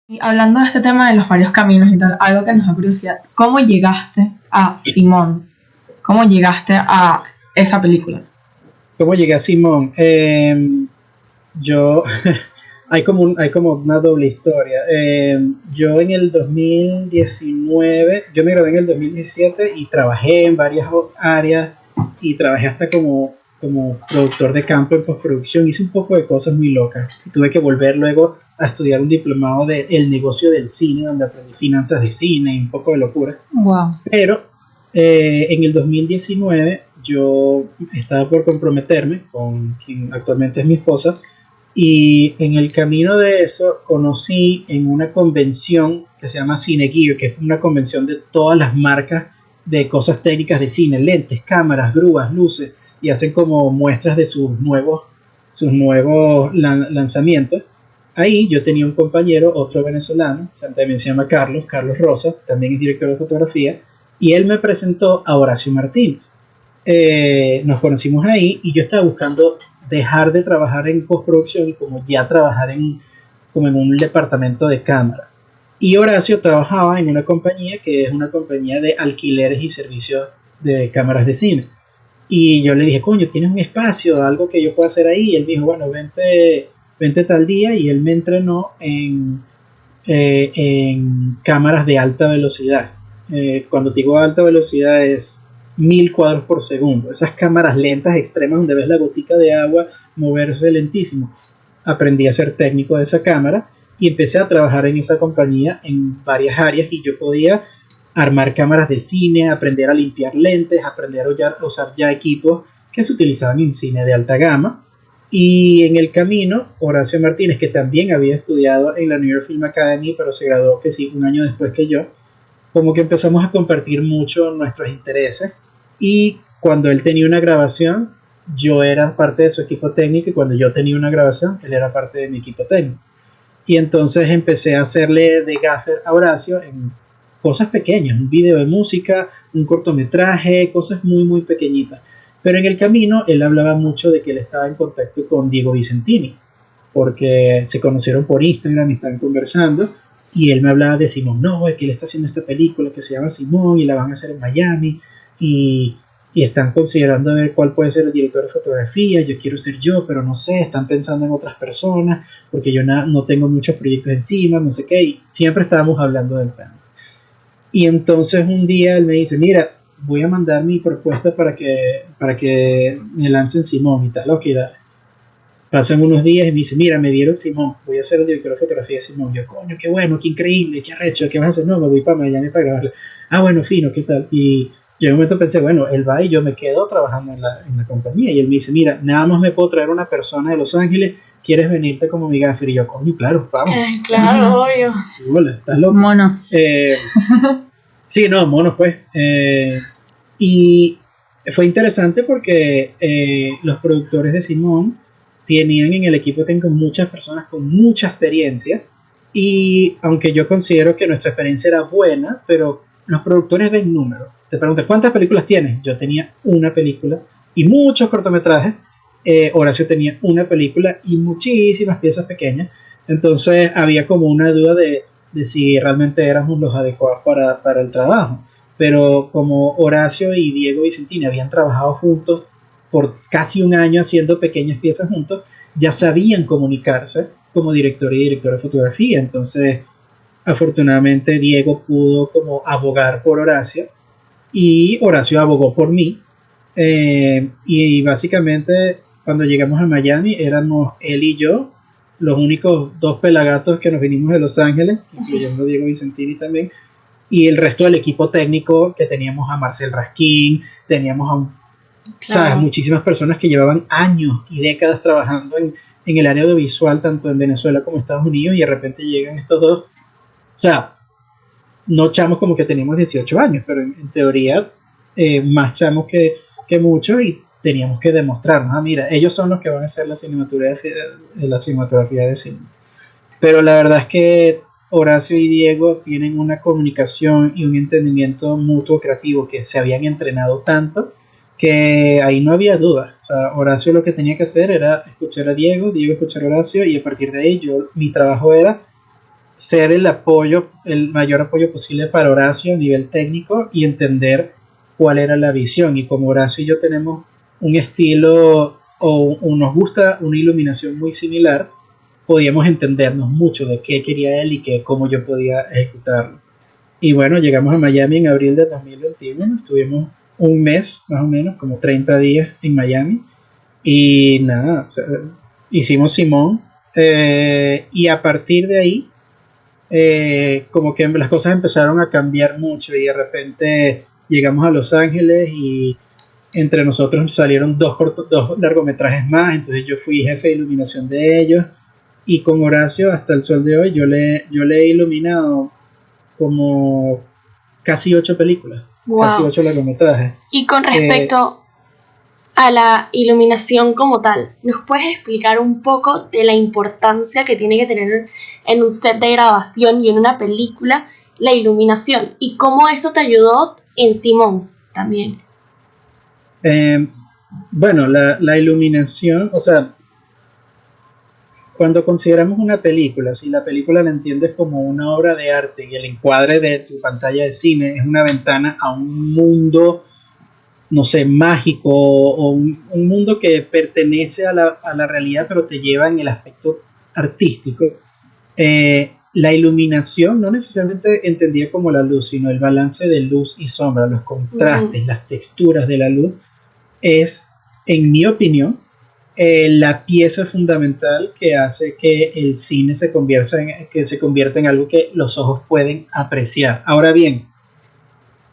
Y hablando de este tema de los varios caminos y tal, algo que nos da curiosidad, ¿cómo llegaste a Simón? ¿Cómo llegaste a esa película? ¿Cómo llegué a Simón? Yo, hay como una doble historia. Yo en el 2019, yo me gradué en el 2017 y trabajé en varias áreas y trabajé hasta como productor de campo en postproducción. Hice un poco de cosas muy locas. Y tuve que volver luego a estudiar un diplomado de el negocio del cine, donde aprendí finanzas de cine y un poco de locura. Wow. Pero en el 2019 yo estaba por comprometerme con quien actualmente es mi esposa y en el camino de eso conocí en una convención que se llama Cine Gear, que es una convención de todas las marcas de cosas técnicas de cine, lentes, cámaras, grúas, luces, y hacen como muestras de sus nuevos lanzamientos. Ahí yo tenía un compañero, otro venezolano, también se llama Carlos Rosa, también es director de fotografía, y él me presentó a Horacio Martínez. Nos conocimos ahí y yo estaba buscando dejar de trabajar en postproducción y como ya trabajar como en un departamento de cámara. Y Horacio trabajaba en una compañía que es una compañía de alquileres y servicios de cámaras de cine. Y yo le dije, coño, ¿tienes un espacio, algo que yo pueda hacer ahí? Y él me dijo, bueno, vente tal día. Y él me entrenó en cámaras de alta velocidad. Cuando te digo alta velocidad es 1000 cuadros por segundo. Esas cámaras lentas extremas donde ves la gotica de agua moverse lentísimo. Aprendí a ser técnico de esa cámara y empecé a trabajar en esa compañía en varias áreas y yo podía armar cámaras de cine, aprender a limpiar lentes, aprender a usar ya equipos que se utilizaban en cine de alta gama. Y en el camino, Horacio Martínez, que también había estudiado en la New York Film Academy, pero se graduó que sí, un año después que yo, como que empezamos a compartir mucho nuestros intereses. Y cuando él tenía una grabación, yo era parte de su equipo técnico y cuando yo tenía una grabación, él era parte de mi equipo técnico. Y entonces empecé a hacerle de gaffer a Horacio en cosas pequeñas, un video de música, un cortometraje, cosas muy, muy pequeñitas. Pero en el camino él hablaba mucho de que él estaba en contacto con Diego Vicentini, porque se conocieron por Instagram y estaban conversando, y él me hablaba de Simón, no, es que él está haciendo esta película que se llama Simón y la van a hacer en Miami, y, y están considerando ver cuál puede ser el director de fotografía, yo quiero ser yo, pero no sé, están pensando en otras personas, porque yo no tengo muchos proyectos encima, no sé qué, y siempre estábamos hablando del tema. Y entonces un día él me dice, mira, voy a mandar mi propuesta para que me lancen Simón y tal, ok, dale. Pasan unos días y me dice, mira, me dieron Simón, voy a ser el director de fotografía de Simón. Yo, coño, qué bueno, qué increíble, qué arrecho, ¿qué vas a hacer? No, me voy para Miami para grabarle. Ah, bueno, fino, ¿qué tal? Y yo en un momento pensé, bueno, él va y yo me quedo trabajando en la compañía. Y él me dice, mira, nada más me puedo traer una persona de Los Ángeles, ¿quieres venirte como mi gaffer? Y yo, coño, claro, vamos. Claro, obvio. Hola, ¿estás loco? Monos. Sí, no, monos, pues. Y fue interesante porque los productores de Simón tenían en el equipo técnico muchas personas con mucha experiencia y aunque yo considero que nuestra experiencia era buena, pero los productores ven números. Te preguntas, ¿cuántas películas tienes? Yo tenía una película y muchos cortometrajes. Horacio tenía una película y muchísimas piezas pequeñas. Entonces había como una duda de si realmente éramos los adecuados para el trabajo. Pero como Horacio y Diego Vicentini habían trabajado juntos por casi un año haciendo pequeñas piezas juntos, ya sabían comunicarse como director y director de fotografía. Entonces, afortunadamente, Diego pudo como abogar por Horacio y Horacio abogó por mí. Y básicamente, cuando llegamos a Miami, éramos él y yo los únicos dos pelagatos que nos vinimos de Los Ángeles, incluyendo Diego Vicentini también, y el resto del equipo técnico que teníamos a Marcel Raskin, teníamos Claro. ¿sabes? Muchísimas personas que llevaban años y décadas trabajando en el área audiovisual, tanto en Venezuela como en Estados Unidos, y de repente llegan estos dos, o sea, no chamos como que teníamos 18 años, pero en teoría más chamos que muchos y teníamos que demostrarnos, ah, mira, ellos son los que van a hacer la cinematografía de cine. Pero la verdad es que Horacio y Diego tienen una comunicación y un entendimiento mutuo creativo que se habían entrenado tanto que ahí no había duda. O sea, Horacio lo que tenía que hacer era escuchar a Diego, Diego escuchar a Horacio y a partir de ahí mi trabajo era ser el apoyo, el mayor apoyo posible para Horacio a nivel técnico y entender cuál era la visión. Y como Horacio y yo tenemos un estilo o nos gusta una iluminación muy similar, podíamos entendernos mucho de qué quería él y cómo yo podía ejecutarlo. Y bueno, llegamos a Miami en abril de 2021, estuvimos un mes más o menos, como 30 días en Miami. Y nada, hicimos Simón, y a partir de ahí, como que las cosas empezaron a cambiar mucho y de repente llegamos a Los Ángeles y entre nosotros salieron dos largometrajes más, entonces yo fui jefe de iluminación de ellos y con Horacio hasta el sol de hoy yo le he iluminado como casi 8 películas, casi Wow. 8 largometrajes. Y con respecto a la iluminación como tal, ¿nos puedes explicar un poco de la importancia que tiene que tener en un set de grabación y en una película la iluminación? Y cómo eso te ayudó en Simón también. Bueno, la iluminación, o sea, cuando consideramos una película, si la película la entiendes como una obra de arte y el encuadre de tu pantalla de cine es una ventana a un mundo, no sé, mágico o un mundo que pertenece a la realidad pero te lleva en el aspecto artístico, la iluminación no necesariamente entendida como la luz, sino el balance de luz y sombra, los contrastes, las texturas de la luz, es, en mi opinión, la pieza fundamental que hace que el cine se convierta en algo que los ojos pueden apreciar. Ahora bien,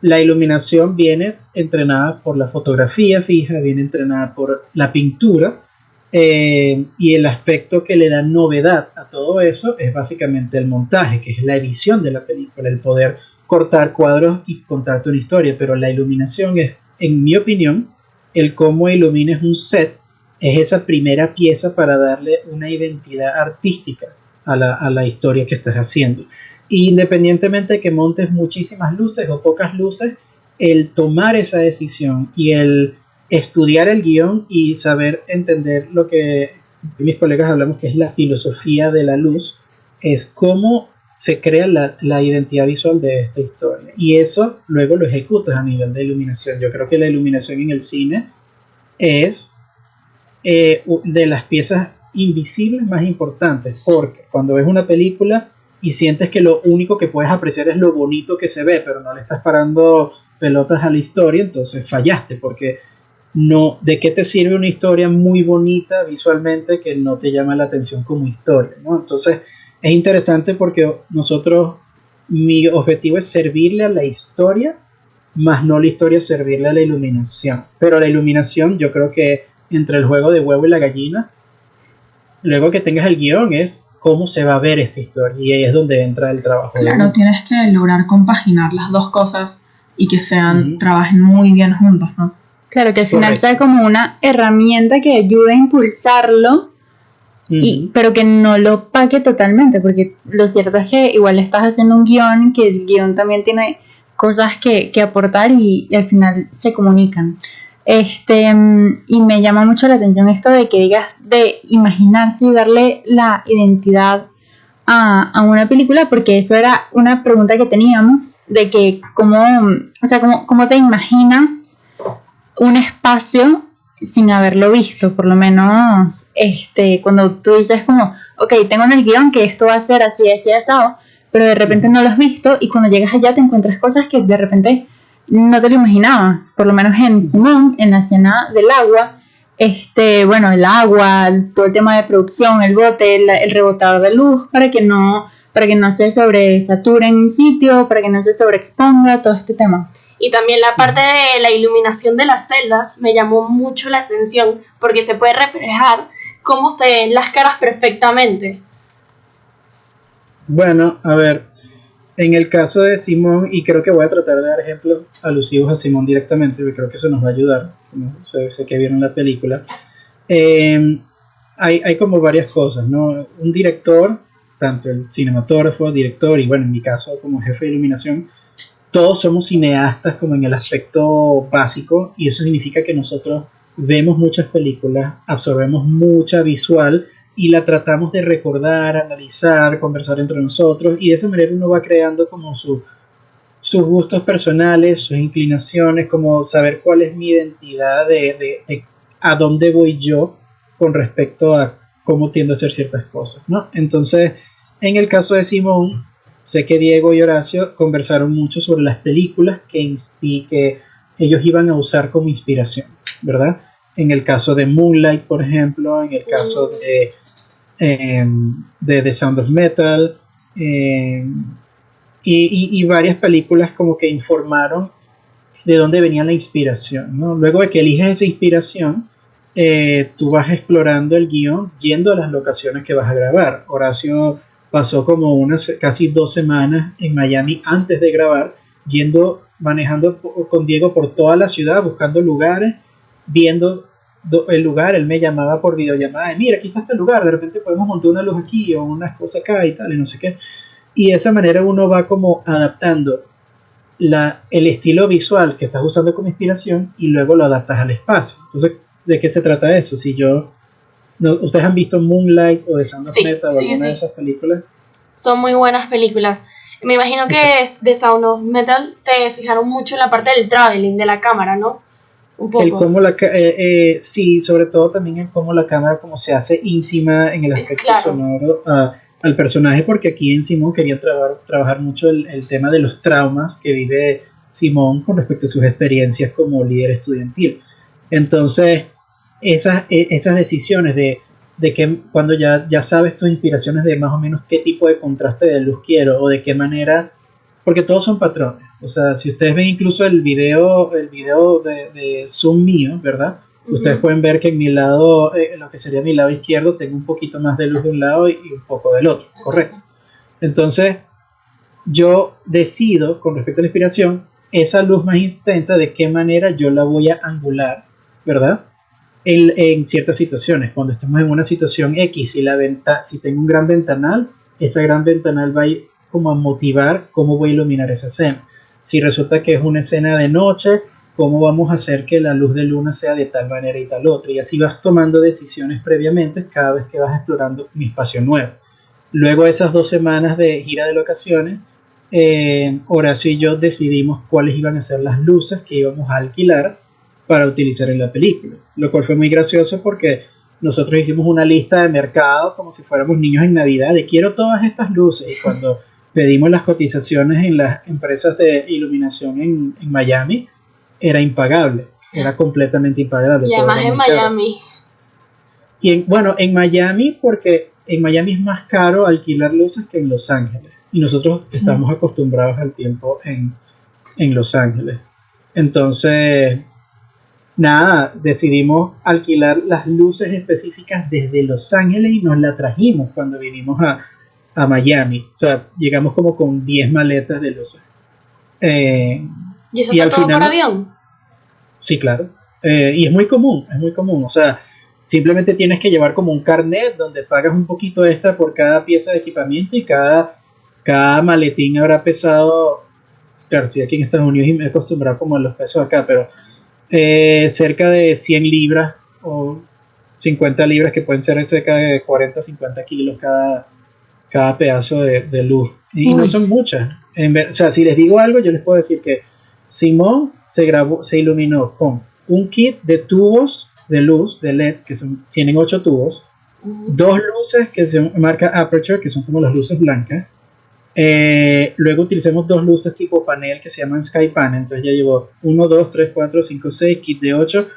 la iluminación viene entrenada por la fotografía fija, viene entrenada por la pintura, y el aspecto que le da novedad a todo eso es básicamente el montaje, que es la edición de la película, el poder cortar cuadros y contarte una historia, pero la iluminación es, en mi opinión, el cómo ilumines un set es esa primera pieza para darle una identidad artística a la historia que estás haciendo. Independientemente de que montes muchísimas luces o pocas luces, el tomar esa decisión y el estudiar el guión y saber entender lo que mis colegas hablamos que es la filosofía de la luz, es cómo se crea la identidad visual de esta historia. Y eso luego lo ejecutas a nivel de iluminación. Yo creo que la iluminación en el cine es de las piezas invisibles más importantes, porque cuando ves una película y sientes que lo único que puedes apreciar es lo bonito que se ve, pero no le estás parando pelotas a la historia, entonces fallaste, porque no, ¿de qué te sirve una historia muy bonita visualmente que no te llama la atención como historia, ¿no? Entonces es interesante porque mi objetivo es servirle a la historia, más no la historia servirle a la iluminación. Pero la iluminación, yo creo que entre el juego de huevo y la gallina, luego que tengas el guión, es cómo se va a ver esta historia. Y ahí es donde entra el trabajo. Claro, tienes que lograr compaginar las dos cosas y que trabajen muy bien juntas, ¿no? Claro, que al final Correcto. sea como una herramienta que ayude a impulsarlo, pero que no lo opaque totalmente, porque lo cierto es que igual estás haciendo un guión, que el guión también tiene cosas que aportar y al final se comunican. Y me llama mucho la atención esto de que digas de imaginarse y darle la identidad a una película, porque eso era una pregunta que teníamos, de que cómo te imaginas un espacio sin haberlo visto, por lo menos cuando tú dices como, ok, tengo en el guión que esto va a ser así, así, asado, pero de repente no lo has visto y cuando llegas allá te encuentras cosas que de repente no te lo imaginabas, por lo menos en Simón, en la escena del agua, el agua, todo el tema de producción, el bote, el rebotador de luz, para que no se sobresature en un sitio, para que no se sobreexponga, todo este tema. Y también la parte de la iluminación de las celdas me llamó mucho la atención porque se puede reflejar cómo se ven las caras perfectamente. Bueno, a ver, en el caso de Simón, y creo que voy a tratar de dar ejemplos alusivos a Simón directamente, porque creo que eso nos va a ayudar, como sé que vieron la película. Hay como varias cosas, ¿no? Un director, tanto el cinematógrafo, director y bueno, en mi caso como jefe de iluminación, todos somos cineastas como en el aspecto básico y eso significa que nosotros vemos muchas películas, absorbemos mucha visual y la tratamos de recordar, analizar, conversar entre nosotros, y de esa manera uno va creando como sus gustos personales, sus inclinaciones, como saber cuál es mi identidad de a dónde voy yo con respecto a cómo tiendo a hacer ciertas cosas, ¿no? Entonces, en el caso de Simón, sé que Diego y Horacio conversaron mucho sobre las películas que ellos iban a usar como inspiración, ¿verdad? En el caso de Moonlight, por ejemplo, en el caso de The Sound of Metal, y varias películas como que informaron de dónde venía la inspiración, ¿no? Luego de que eliges esa inspiración, tú vas explorando el guión yendo a las locaciones que vas a grabar. Horacio pasó como casi 2 semanas en Miami antes de grabar, manejando con Diego por toda la ciudad, buscando lugares, viendo el lugar. Él me llamaba por videollamada, y mira, aquí está este lugar, de repente podemos montar una luz aquí o unas cosas acá y tal, y no sé qué. Y de esa manera uno va como adaptando el estilo visual que estás usando como inspiración y luego lo adaptas al espacio. Entonces, ¿de qué se trata eso? ¿Ustedes han visto Moonlight o The Sound of Metal o alguna de esas películas? Son muy buenas películas. Me imagino que es The Sound of Metal se fijaron mucho en la parte del traveling de la cámara, ¿no? Un poco. Sí, sobre todo también en cómo la cámara como se hace íntima en el aspecto sonoro al personaje, porque aquí en Simón quería trabajar mucho el tema de los traumas que vive Simón con respecto a sus experiencias como líder estudiantil. Entonces, esas decisiones de que cuando ya sabes tus inspiraciones de más o menos qué tipo de contraste de luz quiero o de qué manera, porque todos son patrones. O sea, si ustedes ven incluso el video de Zoom mío, ¿verdad? Ustedes pueden ver que en mi lado, lo que sería mi lado izquierdo, tengo un poquito más de luz de un lado y un poco del otro, ¿correcto? Entonces, yo decido, con respecto a la inspiración, esa luz más intensa, de qué manera yo la voy a angular, ¿verdad? En ciertas situaciones. Cuando estamos en una situación X, si tengo un gran ventanal, esa gran ventanal va a ir como a motivar cómo voy a iluminar esa escena. Si resulta que es una escena de noche, cómo vamos a hacer que la luz de luna sea de tal manera y tal otra. Y así vas tomando decisiones previamente cada vez que vas explorando un espacio nuevo. Luego de esas 2 semanas de gira de locaciones, Horacio y yo decidimos cuáles iban a ser las luces que íbamos a alquilar para utilizar en la película. Lo cual fue muy gracioso porque nosotros hicimos una lista de mercado como si fuéramos niños en Navidad de quiero todas estas luces. Y cuando pedimos las cotizaciones en las empresas de iluminación en Miami, era impagable, era completamente impagable. Y además en Miami. En Miami, porque en Miami es más caro alquilar luces que en Los Ángeles. Y nosotros estamos acostumbrados al tiempo en Los Ángeles. Entonces, nada, decidimos alquilar las luces específicas desde Los Ángeles y nos la trajimos cuando vinimos a Miami. O sea, llegamos como con 10 maletas de luces. ¿Y eso fue todo por avión? Sí, claro. Y es muy común. O sea, simplemente tienes que llevar como un carnet donde pagas un poquito extra por cada pieza de equipamiento y cada maletín habrá pesado, claro, estoy aquí en Estados Unidos y me he acostumbrado como a los pesos acá, pero cerca de 100 libras o 50 libras, que pueden ser cerca de 40 50 kilos cada pedazo de luz. Y no son muchas. O sea, si les digo algo, yo les puedo decir que Simón se iluminó con un kit de tubos de luz de LED tienen 8 tubos, 2 luces que se marca Aperture, que son como las luces blancas. Luego utilizamos 2 luces tipo panel que se llaman Sky Panel. Entonces ya llevo 1, 2, 3, 4, 5, 6, kit de 8.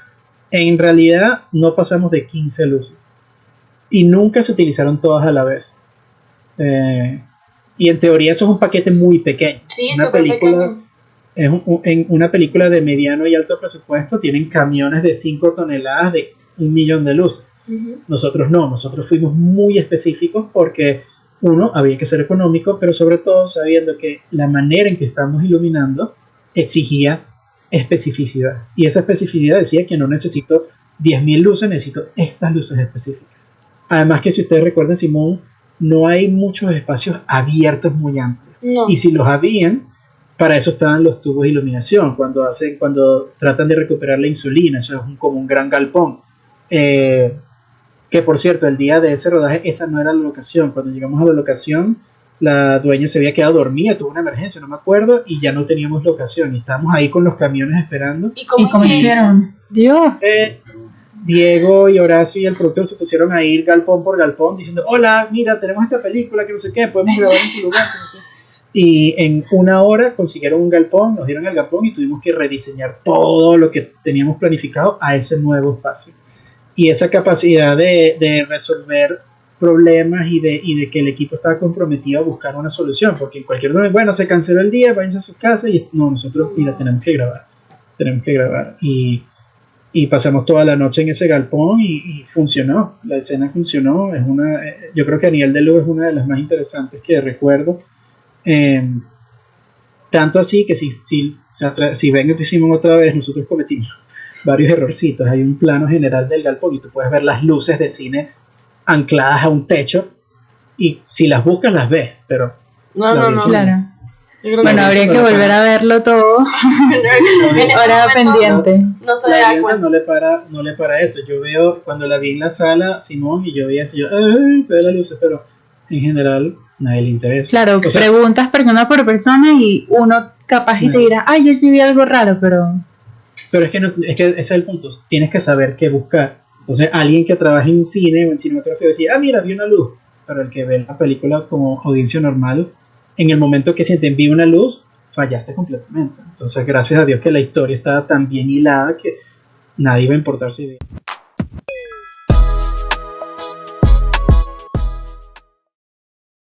En realidad no pasamos de 15 luces y nunca se utilizaron todas a la vez. Y en teoría eso es un paquete muy pequeño. Sí, súper pequeño. En una película de mediano y alto presupuesto tienen camiones de 5 toneladas de 1 millón de luces. Nosotros no, nosotros fuimos muy específicos porque uno, había que ser económico, pero sobre todo sabiendo que la manera en que estamos iluminando exigía especificidad. Y esa especificidad decía que no necesito 10.000 luces, necesito estas luces específicas. Además que si ustedes recuerdan, Simón, no hay muchos espacios abiertos muy amplios. No. Y si los habían, para eso estaban los tubos de iluminación, cuando tratan de recuperar la insulina, eso es como un gran galpón. Que por cierto, el día de ese rodaje, esa no era la locación. Cuando llegamos a la locación, la dueña se había quedado dormida, tuvo una emergencia, no me acuerdo, y ya no teníamos locación. Y estábamos ahí con los camiones esperando. ¿Y cómo ¿Y cómo hicieron? hicieron? Dios. Diego y Horacio y el productor se pusieron a ir galpón por galpón diciendo, hola, mira, tenemos esta película que no sé qué, podemos grabar en su lugar, que no sé. Y en una hora consiguieron un galpón, nos dieron el galpón y tuvimos que rediseñar todo lo que teníamos planificado a ese nuevo espacio. Y esa capacidad de resolver problemas y de que el equipo estaba comprometido a buscar una solución, porque en cualquier momento, bueno, se canceló el día, váyanse a su casa y no, nosotros, mira, tenemos que grabar. Y pasamos toda la noche en ese galpón y funcionó, la escena funcionó, yo creo que a nivel de luz es una de las más interesantes que recuerdo. Tanto así que si ven que hicimos otra vez, nosotros cometimos varios errorcitos. Hay un plano general del galpón y tú puedes ver las luces de cine ancladas a un techo y si las buscas las ves, pero No, la no, no. visión- Claro. Yo creo que Bueno, habría que volver a verlo todo. en ese Ahora momento pendiente. no se la da audiencia cuenta. no le para eso. Yo veo cuando la vi en la sala, Simón, y yo veía eso, ay, se ve las luces, pero en general nadie le interesa. Claro, O sea, preguntas persona por persona y uno capaz y te dirá, ay, yo sí vi algo raro, pero pero es que ese es el punto, tienes que saber qué buscar. Entonces, alguien que trabaja en cine o en cinematografía decía, mira, vi una luz, pero el que ve la película como audiencia normal, en el momento que se te envía una luz, fallaste completamente. Entonces, gracias a Dios que la historia estaba tan bien hilada que nadie iba a importar si